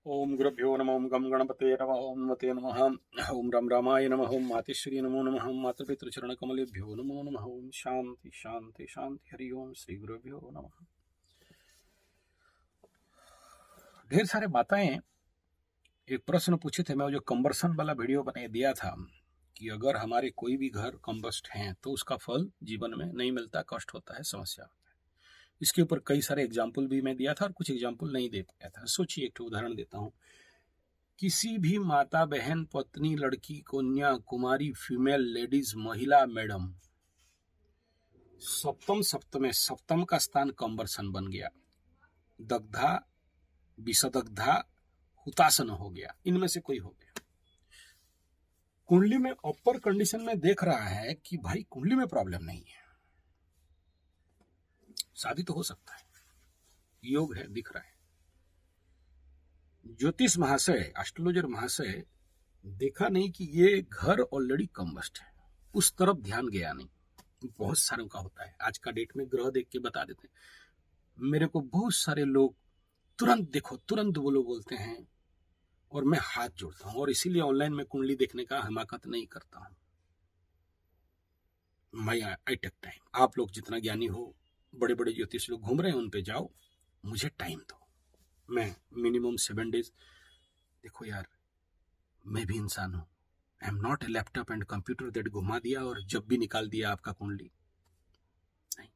ओम गुरुभ्यो नमः। ओम गम गणपते नमः। ओम मते नमः। ओम राम रामाय नमः। ओम मातेश्वरी नमो नमः। ओम मातृपितृचरण कमलेभ्यो नमो नमः। ओम शांति शांति शांति। हरि ओम श्री गुरुभ्यो नमः। ढेर सारे माताएं एक प्रश्न पूछे थे। मैं जो कंबर्सन वाला वीडियो बना दिया था कि अगर हमारे कोई भी घर कंबस्ट हैं तो उसका फल जीवन में नहीं मिलता, कष्ट होता है, समस्या होता है। इसके ऊपर कई सारे एग्जाम्पल भी मैं दिया था और कुछ एग्जाम्पल नहीं दे पाया था। सोचिए, एक उदाहरण देता हूं। किसी भी माता, बहन, पत्नी, लड़की, कन्या, कुमारी, फीमेल, लेडीज, महिला, मैडम, सप्तम सप्तमे सप्तम का स्थान कंबर्सन बन गया। दग्धा, विषदग्धा, हुतासन हो गया। इनमें से कोई हो गया। कुंडली में अपर कंडीशन में देख रहा है कि भाई कुंडली में प्रॉब्लम नहीं है, शादी तो हो सकता है, योग है, दिख रहा है। ज्योतिष महाशय, एस्ट्रोलॉजर महाशय देखा नहीं कि ये घर ऑलरेडी कंबस्ट है, उस तरफ ध्यान गया नहीं। बहुत सारों का होता है। आज का डेट में ग्रह देख के बता देते हैं। मेरे को बहुत सारे लोग तुरंत देखो, तुरंत बोलो बोलते हैं और मैं हाथ जोड़ता हूं। और इसीलिए ऑनलाइन में कुंडली देखने का हमाकत नहीं करता हूं। मैं आई टेक टाइम। आप लोग जितना ज्ञानी हो, बड़े बड़े ज्योतिष लोग घूम रहे हैं, उन पे जाओ, मुझे टाइम दो। मैं मिनिमम 7 डेज। देखो यार, मैं भी इंसान हूं। I am not a laptop and computer that घुमा दिया और जब भी निकाल दिया आपका कुंडली। नहीं,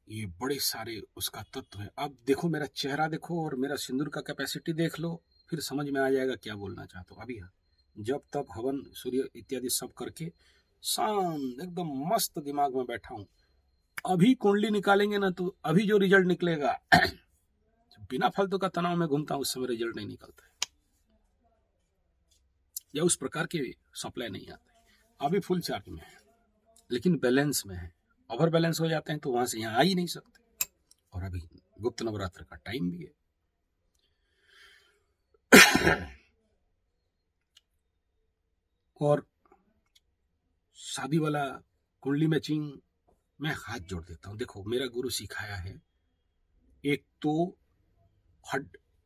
ये बड़े सारे उसका तत्व है। अब देखो, मेरा चेहरा देखो और मेरा सिंदूर का कैपेसिटी देख लो, फिर समझ में आ जाएगा क्या बोलना चाहता हूं। अभी जब तक हवन, सूर्य इत्यादि सब करके शांत एकदम मस्त दिमाग में बैठा हूं। अभी कुंडली निकालेंगे ना तो अभी जो रिजल्ट निकलेगा बिना फालतू का तनाव में घूमता हूं, उस समय रिजल्ट नहीं निकलता है, या उस प्रकार के सप्लाई नहीं आते। अभी फुल चार्ज में है, लेकिन बैलेंस में है। ओवर बैलेंस हो जाते हैं तो वहां से यहाँ आ ही नहीं सकते। और अभी गुप्त नवरात्र का टाइम भी है। और शादी वाला कुंडली मैचिंग मैं हाथ जोड़ देता हूं। देखो, मेरा गुरु सिखाया है, एक तो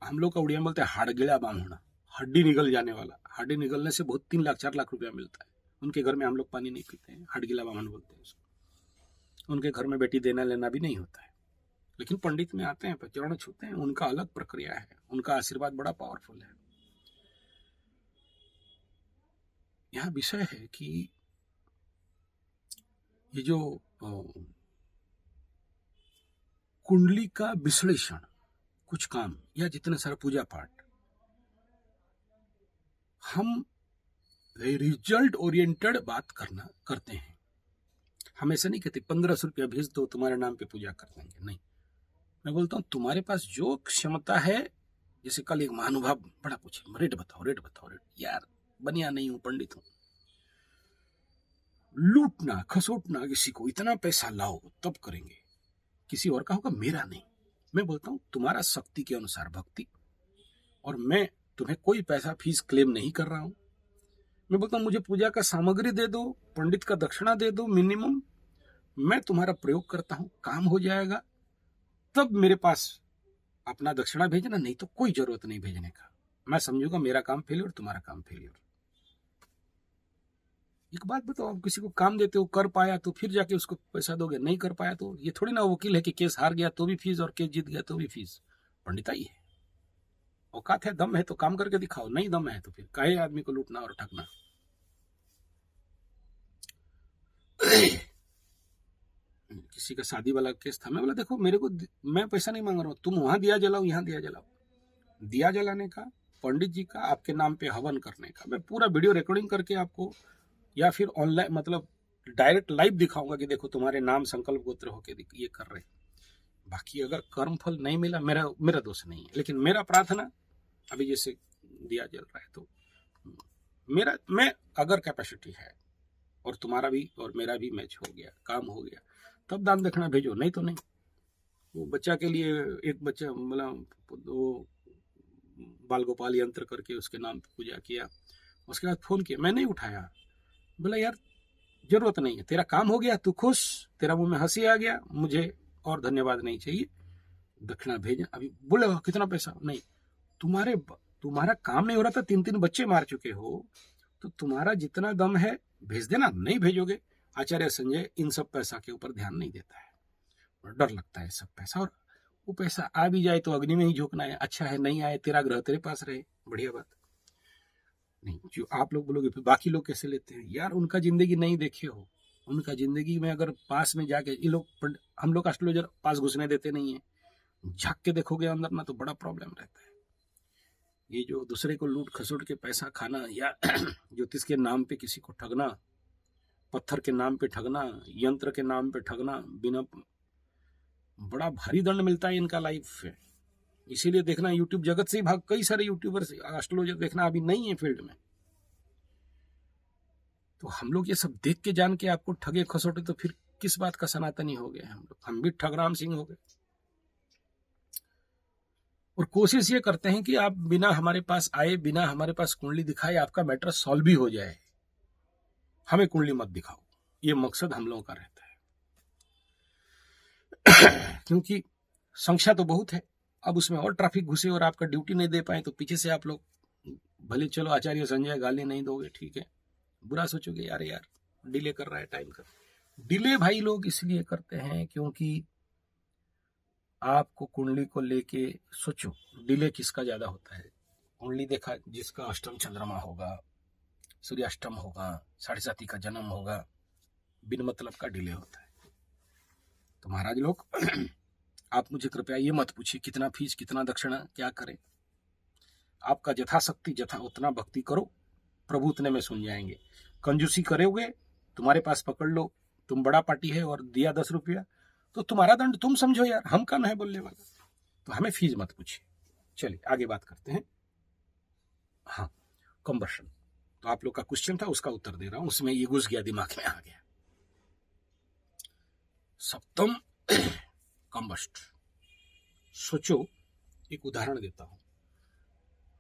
हम लोग का उड़िया में बोलते हैं हाड़गेड़ा बाम होना, हड्डी निकल जाने वाला। हड्डी निकलने से बहुत 3 लाख 4 लाख रुपया मिलता है। उनके घर में हम लोग पानी नहीं पीते हैं, हड़गीला बामन बोलते हैं उसको। उनके घर में बेटी देना लेना भी नहीं होता है, लेकिन पंडित में आते हैं, चरण छूते हैं, उनका अलग प्रक्रिया है, उनका आशीर्वाद बड़ा पावरफुल है। यहाँ विषय है कि ये जो कुंडली का विश्लेषण, कुछ काम या जितने सारे पूजा पाठ, हम रिजल्ट ओरिएंटेड बात करते हैं। हमेशा नहीं कहते 1500 रुपया भेज दो, तुम्हारे नाम पे पूजा कर देंगे। नहीं, मैं बोलता हूं तुम्हारे पास जो क्षमता है। जैसे कल एक महानुभाव बड़ा पूछे, रेट बताओ, रेट बताओ, रेट। यार, बनिया नहीं हूं, पंडित हूं। लूटना खसोटना किसी को, इतना पैसा लाओ तब करेंगे, किसी और का होगा, मेरा नहीं। मैं बोलता हूं तुम्हारा शक्ति के अनुसार भक्ति, और मैं तुम्हें कोई पैसा फीस क्लेम नहीं कर रहा हूं। मैं बोलता हूं मुझे पूजा का सामग्री दे दो, पंडित का दक्षिणा दे दो मिनिमम, मैं तुम्हारा प्रयोग करता हूं, काम हो जाएगा, तब मेरे पास अपना दक्षिणा भेजना, नहीं तो कोई जरूरत नहीं भेजने का। मैं समझूंगा मेरा काम फेलियर, तुम्हारा काम फेलियर। एक बात बताओ, आप किसी को काम देते हो, कर पाया तो फिर जाके उसको पैसा दोगे, नहीं कर पाया तो ये थोड़ी ना वकील है कि केस हार गया तो भी फीस और केस जीत गया तो भी फीस। पंडिताई है, औकात है, दम है तो काम करके दिखाओ, नहीं दम है तो फिर काहे आदमी को लूटना और ठगना। किसी का शादी वाला केस था, मैं बोला देखो, मेरे को, मैं पैसा नहीं मांग रहा हूँ, तुम वहां दिया जलाओ, यहाँ दिया जलाओ। दिया जलाने का, पंडित जी का आपके नाम पे हवन करने का, मैं पूरा वीडियो रिकॉर्डिंग करके आपको, या फिर ऑनलाइन मतलब डायरेक्ट लाइव दिखाऊंगा कि देखो तुम्हारे नाम संकल्प गोत्र होके ये कर रहे। बाकी अगर कर्म फल नहीं मिला, मेरा दोष नहीं है, लेकिन मेरा प्रार्थना, अभी जैसे दिया जल रहा है तो मैं अगर कैपेसिटी है और तुम्हारा भी और मेरा भी मैच हो गया, काम हो गया, तब दान दक्षिणा भेजो, नहीं तो नहीं। वो बच्चा के लिए एक बच्चा, मतलब वो बाल गोपाल यंत्र करके उसके नाम पे पूजा किया, उसके बाद फोन किया, मैं नहीं उठाया। बोला यार जरूरत नहीं है, तेरा काम हो गया, तू खुश, तेरा मुंह में हंसी आ गया, मुझे और धन्यवाद नहीं चाहिए, दक्षिणा भेजना। अभी बोले कितना पैसा, नहीं, तुम्हारा काम नहीं हो रहा था, 3-3 बच्चे मार चुके हो, तो तुम्हारा जितना दम है भेज देना। नहीं भेजोगे, आचार्य संजय इन सब पैसा के ऊपर ध्यान नहीं देता है, डर लगता है सब पैसा, और वो पैसा आ भी जाए तो अग्नि में ही झोंकना है। अच्छा है नहीं आए, तेरा ग्रह तेरे पास रहे, बढ़िया बात। नहीं, जो आप लोग बोलोगे फिर बाकी लोग कैसे लेते हैं यार, उनका जिंदगी नहीं देखे हो, उनका जिंदगी में अगर पास में जाके ये लोग, हम लोग एस्ट्रोलॉजर पास घुसने देते नहीं है, झाँक के देखोगे अंदर ना तो बड़ा प्रॉब्लम रहता है। ये जो दूसरे को लूट खसोट के पैसा खाना, या ज्योतिष के नाम पे किसी को ठगना, पत्थर के नाम पे ठगना, यंत्र के नाम पे ठगना, बिना बड़ा भारी दंड मिलता है इनका लाइफ में। इसीलिए देखना यूट्यूब जगत से ही भाग, कई सारे यूट्यूबर्स एस्ट्रोलॉजर देखना अभी नहीं है फील्ड में। तो हम लोग ये सब देख के जान के आपको ठगे खसोटे तो फिर किस बात का सनातनी हो गए हम लोग। हम भी ठगराम सिंह हो गए। और कोशिश ये करते हैं कि आप बिना हमारे पास आए, बिना हमारे पास कुंडली दिखाए आपका मैटर सॉल्व भी हो जाए, हमें कुंडली मत दिखाओ, ये मकसद हम लोगों का रहता है। क्योंकि संख्या तो बहुत है, अब उसमें और ट्रैफिक घुसे और आपका ड्यूटी नहीं दे पाए तो पीछे से आप लोग, भले चलो आचार्य संजय गाली नहीं दोगे ठीक है, बुरा सोचोगे यार डिले कर रहा है टाइम का। डिले भाई लोग इसलिए करते हैं क्योंकि आपको कुंडली को लेके सोचो, डिले किसका ज्यादा होता है। कुंडली देखा जिसका अष्टम चंद्रमा होगा, सूर्याष्टम होगा, 7.5 का जन्म होगा, बिन मतलब का डिले होता है। तो महाराज लोग आप मुझे कृपया ये मत पूछिए कितना फीस, कितना दक्षिणा, क्या करें। आपका यथाशक्ति जथा उतना भक्ति करो, प्रभु उतने में सुन जाएंगे। कंजूसी करोगे, तुम्हारे पास पकड़ लो तुम बड़ा पार्टी है और दिया 10 रुपया, तो तुम्हारा दंड तुम समझो यार, हम कौन है बोलने वाला। तो हमें फीस मत पूछिए। चलिए आगे बात करते हैं। हाँ, कंबर्शन, तो आप लोग का क्वेश्चन था उसका उत्तर दे रहा हूं, उसमें ये घुस गया दिमाग में, आ गया। सप्तम कंबस्ट। सोचो, एक उदाहरण देता हूं।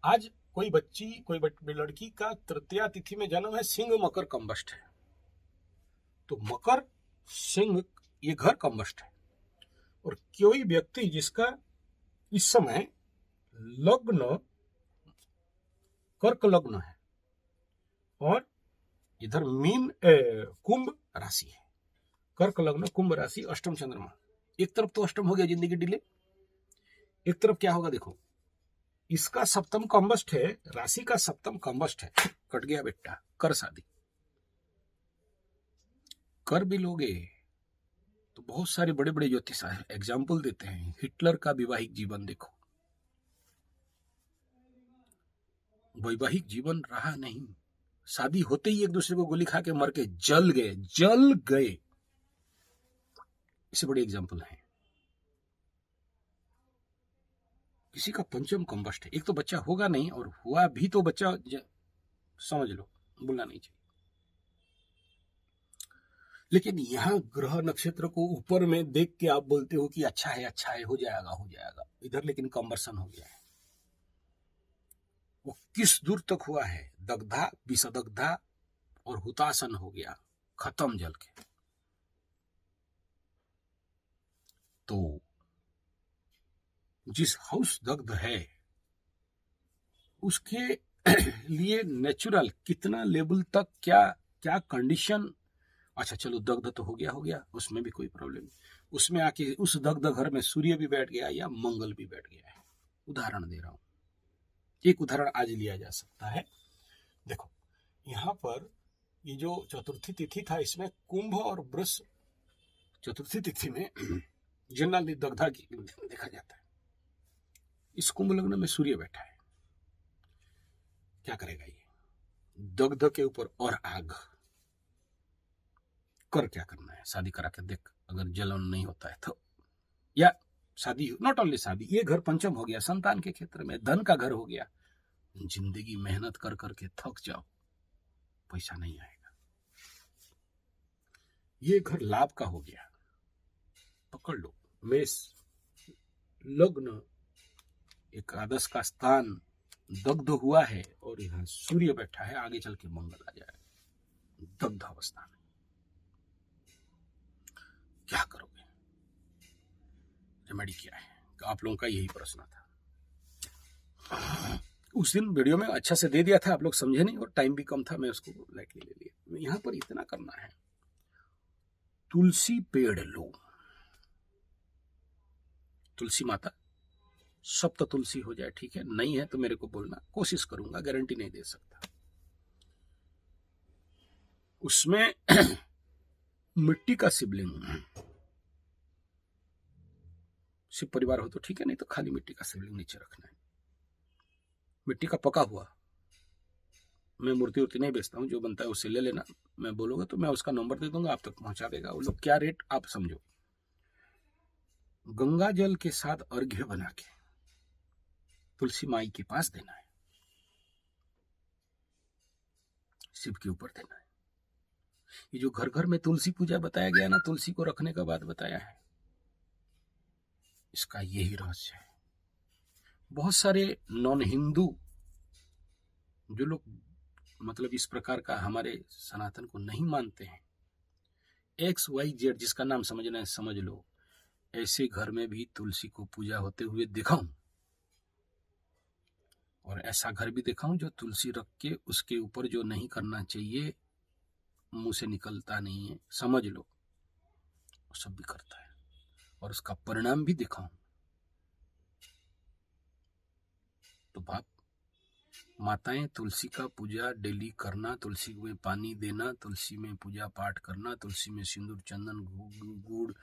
आज कोई बच्ची, कोई लड़की का तृतीया तिथि में जन्म है, सिंह मकर कंबस्ट है, तो मकर सिंह ये घर कंबस्ट है। और कोई व्यक्ति जिसका इस समय लग्न कर्क लग्न है और इधर मीन कुंभ राशि है, कर्क लग्न कुंभ राशि अष्टम चंद्रमा, एक तरफ तो अष्टम हो गया जिंदगी डिले, एक तरफ क्या होगा देखो, इसका सप्तम कंबस्ट है, राशि का सप्तम कंबस्ट है, कट गया बेटा, कर शादी कर भी लोगे तो बहुत सारे बड़े बड़े ज्योतिष एग्जाम्पल देते हैं। हिटलर का वैवाहिक जीवन देखो, वैवाहिक जीवन रहा नहीं, शादी होते ही एक दूसरे को गोली खा के मर के जल गए। इससे बड़े एग्जाम्पल हैं। किसी का पंचम कंबस्ट है, एक तो बच्चा होगा नहीं, और हुआ भी तो बच्चा समझ लो बोलना नहीं चाहिए। लेकिन यहां ग्रह नक्षत्र को ऊपर में देख के आप बोलते हो कि अच्छा है हो जाएगा, इधर लेकिन कंबर्सन हो गया है। वो किस दूर तक हुआ है, दग्धा, विषदग्धा और हुतासन हो गया, खत्म जल के। तो जिस हाउस दग्ध है उसके लिए नेचुरल कितना लेवल तक क्या कंडीशन, अच्छा चलो दग्ध तो हो गया, उसमें भी कोई प्रॉब्लम नहीं, उसमें आके उस दग्ध घर में सूर्य भी बैठ गया या मंगल भी बैठ गया है। उदाहरण दे रहा हूं, एक उदाहरण आज लिया जा सकता है। देखो यहां पर ये जो चतुर्थी तिथि था, इसमें कुंभ और वृष, चतुर्थी तिथि में जनरल दग्धा की देखा जाता है। इस कुंभ लग्न में सूर्य बैठा है, क्या करेगा ये, दग्ध के ऊपर और आग कर क्या करना है, शादी करा के देख, अगर जलन नहीं होता है तो, या शादी, नॉट ओनली शादी, ये घर पंचम हो गया, संतान के क्षेत्र में धन का घर हो गया। जिंदगी मेहनत कर करके थक जाओ, पैसा नहीं आएगा। ये घर लाभ का हो गया, पकड़ लो, मेष लग्न एकादश का स्थान दग्ध हुआ है और यहाँ सूर्य बैठा है, आगे चल के मंगल आ जाएगा दग्ध अवस्था में, क्या करोगे, रेमेडी क्या है, आप लोगों का यही प्रश्न था। उस दिन वीडियो में अच्छा से दे दिया था, आप लोग समझे नहीं और टाइम भी कम था, मैं उसको लाइटली ले लिया। यहाँ पर इतना करना है, तुलसी पेड़ लो, तुलसी माता, सब तो तुलसी हो जाए ठीक है, नहीं है तो मेरे को बोलना, कोशिश करूंगा, गारंटी नहीं दे सकता। उसमें मिट्टी का शिवलिंग, शिव परिवार हो तो ठीक है, नहीं तो खाली मिट्टी का शिवलिंग नीचे रखना है। मिट्टी का पका हुआ, मैं मूर्ति उर्ति नहीं बेचता हूँ, जो बनता है उससे ले लेना, मैं बोलूंगा तो मैं उसका नंबर दे दूंगा, आप तक पहुंचा देगा वो लोग, क्या रेट आप समझो। गंगा जल के साथ अर्घ्य बना के तुलसी माई के पास देना है, शिव के ऊपर देना है। ये जो घर घर में तुलसी पूजा बताया गया ना, तुलसी को रखने का बात बताया है, इसका यही रहस्य है। बहुत सारे नॉन हिंदू जो लोग मतलब इस प्रकार का हमारे सनातन को नहीं मानते हैं, XYZ जिसका नाम समझना है समझ लो, ऐसे घर में भी तुलसी को पूजा होते हुए देखा हूं, और ऐसा घर भी देखा हूं जो तुलसी रख के उसके ऊपर जो नहीं करना चाहिए, मुंह से निकलता नहीं है, समझ लो, वो सब भी करता है, और उसका परिणाम भी देखा हूं। तो बाप माताएं, तुलसी का पूजा डेली करना, तुलसी में पानी देना, तुलसी में पूजा पाठ करना, तुलसी में सिंदूर चंदन गुड़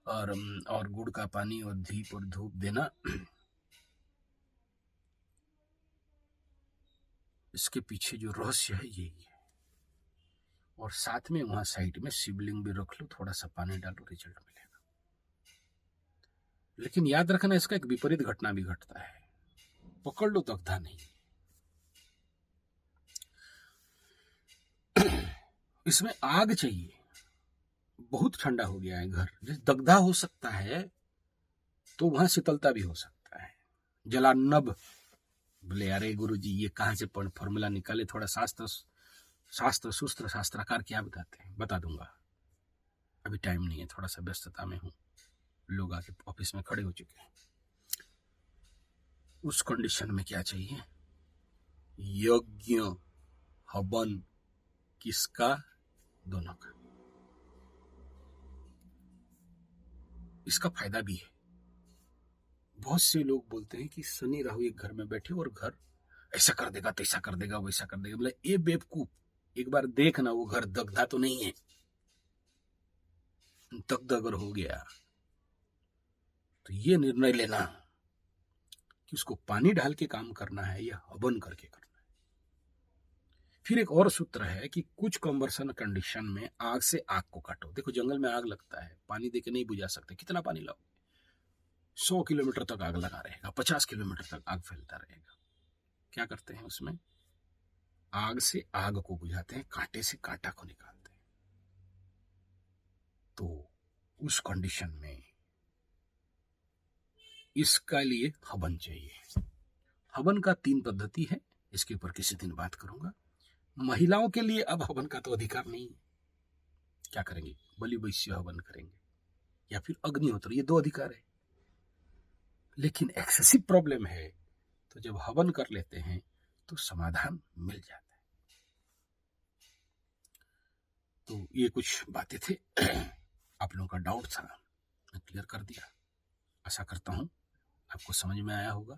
और गुड़ का पानी और दीप और धूप देना, इसके पीछे जो रहस्य है यही है। और साथ में वहां साइड में शिवलिंग भी रख लो, थोड़ा सा पानी डालो, रिजल्ट मिलेगा। लेकिन याद रखना, इसका एक विपरीत घटना भी घटता है, पकड़ लो दग्धा नहीं, इसमें आग चाहिए, बहुत ठंडा हो गया है घर, जैसे दग्धा हो सकता है तो वहां शीतलता भी हो सकता है, जलानब। बोले अरे गुरुजी ये कहां से फॉर्मूला निकाले, थोड़ा शास्त्र सूत्र शास्त्राकार क्या बताते हैं, बता दूंगा, अभी टाइम नहीं है, थोड़ा सा व्यस्तता में हूं, लोग आके ऑफिस में खड़े हो चुके हैं। उस कंडीशन में क्या चाहिए, यज्ञ हवन, किसका, दोनों का। इसका फायदा भी है। बहुत से लोग बोलते हैं कि शनि राहु एक घर में बैठे और घर ऐसा कर देगा, तैसा कर देगा, वैसा कर देगा। बोले ये बेवकूफ, एक बार देखना वो घर दग्धा तो नहीं है, दग्ध अगर हो गया तो ये निर्णय लेना कि उसको पानी डाल के काम करना है या हवन करके करना है। फिर एक और सूत्र है कि कुछ कन्वर्सन कंडीशन में आग से आग को काटो। देखो जंगल में आग लगता है, पानी देके नहीं बुझा सकते, कितना पानी लाओ, 100 किलोमीटर तक आग लगा रहेगा, 50 किलोमीटर तक आग फैलता रहेगा। क्या करते हैं उसमें, आग से आग को बुझाते हैं, कांटे से कांटा को निकालते हैं। तो उस कंडीशन में इसका लिए हवन चाहिए। हवन का 3 पद्धति है, इसके ऊपर किसी दिन बात करूंगा। महिलाओं के लिए अब हवन का तो अधिकार नहीं है, क्या करेंगे, बलि वैश्य हवन करेंगे या फिर अग्निहोत्र, ये 2 अधिकार है। लेकिन एक्सेसिव प्रॉब्लम है तो जब हवन कर लेते हैं तो समाधान मिल जाता है। तो ये कुछ बातें थे, आप लोगों का डाउट था, मैं क्लियर कर दिया। आशा करता हूं आपको समझ में आया होगा।